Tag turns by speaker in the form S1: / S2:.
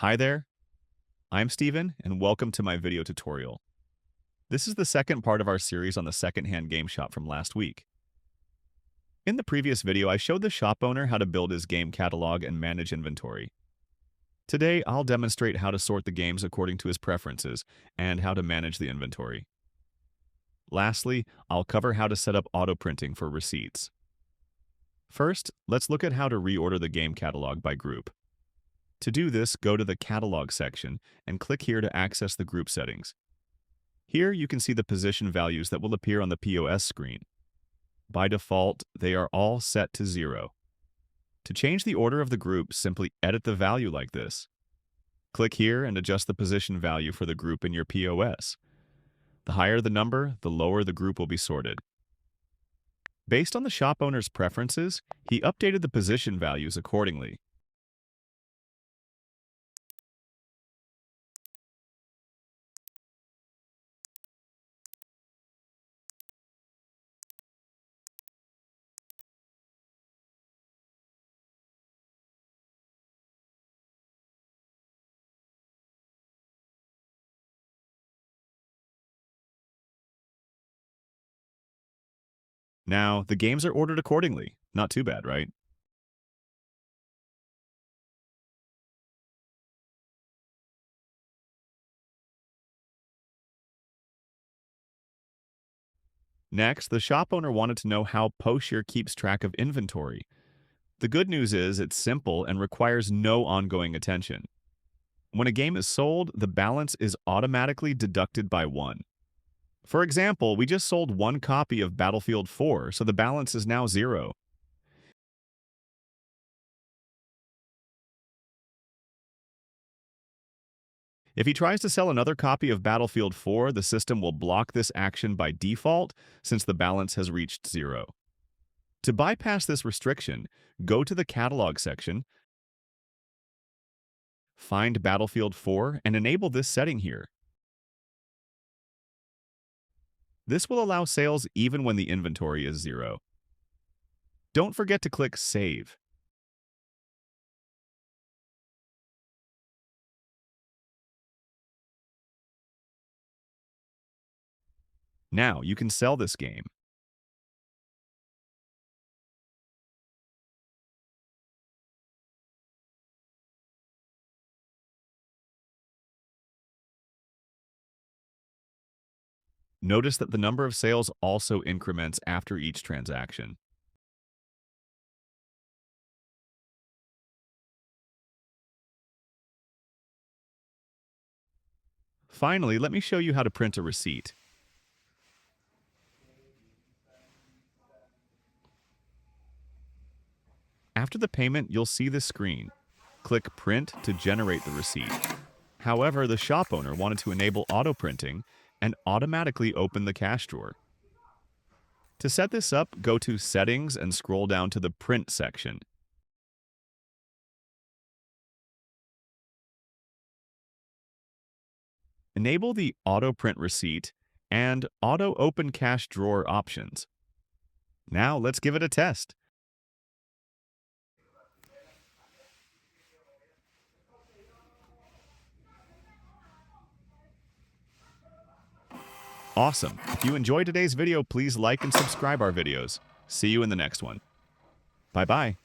S1: Hi there, I'm Steven, and welcome to my video tutorial. This is the second part of our series on the secondhand game shop from last week. In the previous video, I showed the shop owner how to build his game catalog and manage inventory. Today, I'll demonstrate how to sort the games according to his preferences and how to manage the inventory. Lastly, I'll cover how to set up auto-printing for receipts. First, let's look at how to reorder the game catalog by group. To do this, go to the Catalog section and click here to access the group settings. Here you can see the position values that will appear on the POS screen. By default, they are all set to 0. To change the order of the group, simply edit the value like this. Click here and adjust the position value for the group in your POS. The higher the number, the lower the group will be sorted. Based on the shop owner's preferences, he updated the position values accordingly. Now, the games are ordered accordingly. Not too bad, right? Next, the shop owner wanted to know how Poshier keeps track of inventory. The good news is it's simple and requires no ongoing attention. When a game is sold, the balance is automatically deducted by 1. For example, we just sold 1 copy of Battlefield 4, so the balance is now 0. If he tries to sell another copy of Battlefield 4, the system will block this action by default since the balance has reached 0. To bypass this restriction, go to the Catalog section, find Battlefield 4, and enable this setting here. This will allow sales even when the inventory is 0. Don't forget to click Save. Now you can sell this game. Notice that the number of sales also increments after each transaction. Finally, let me show you how to print a receipt. After the payment, you'll see this screen. Click Print to generate the receipt. However, the shop owner wanted to enable auto-printing and automatically open the cash drawer. To set this up, go to Settings and scroll down to the Print section. Enable the Auto Print Receipt and Auto Open Cash Drawer options. Now let's give it a test. Awesome! If you enjoyed today's video, please like and subscribe our videos. See you in the next one. Bye-bye.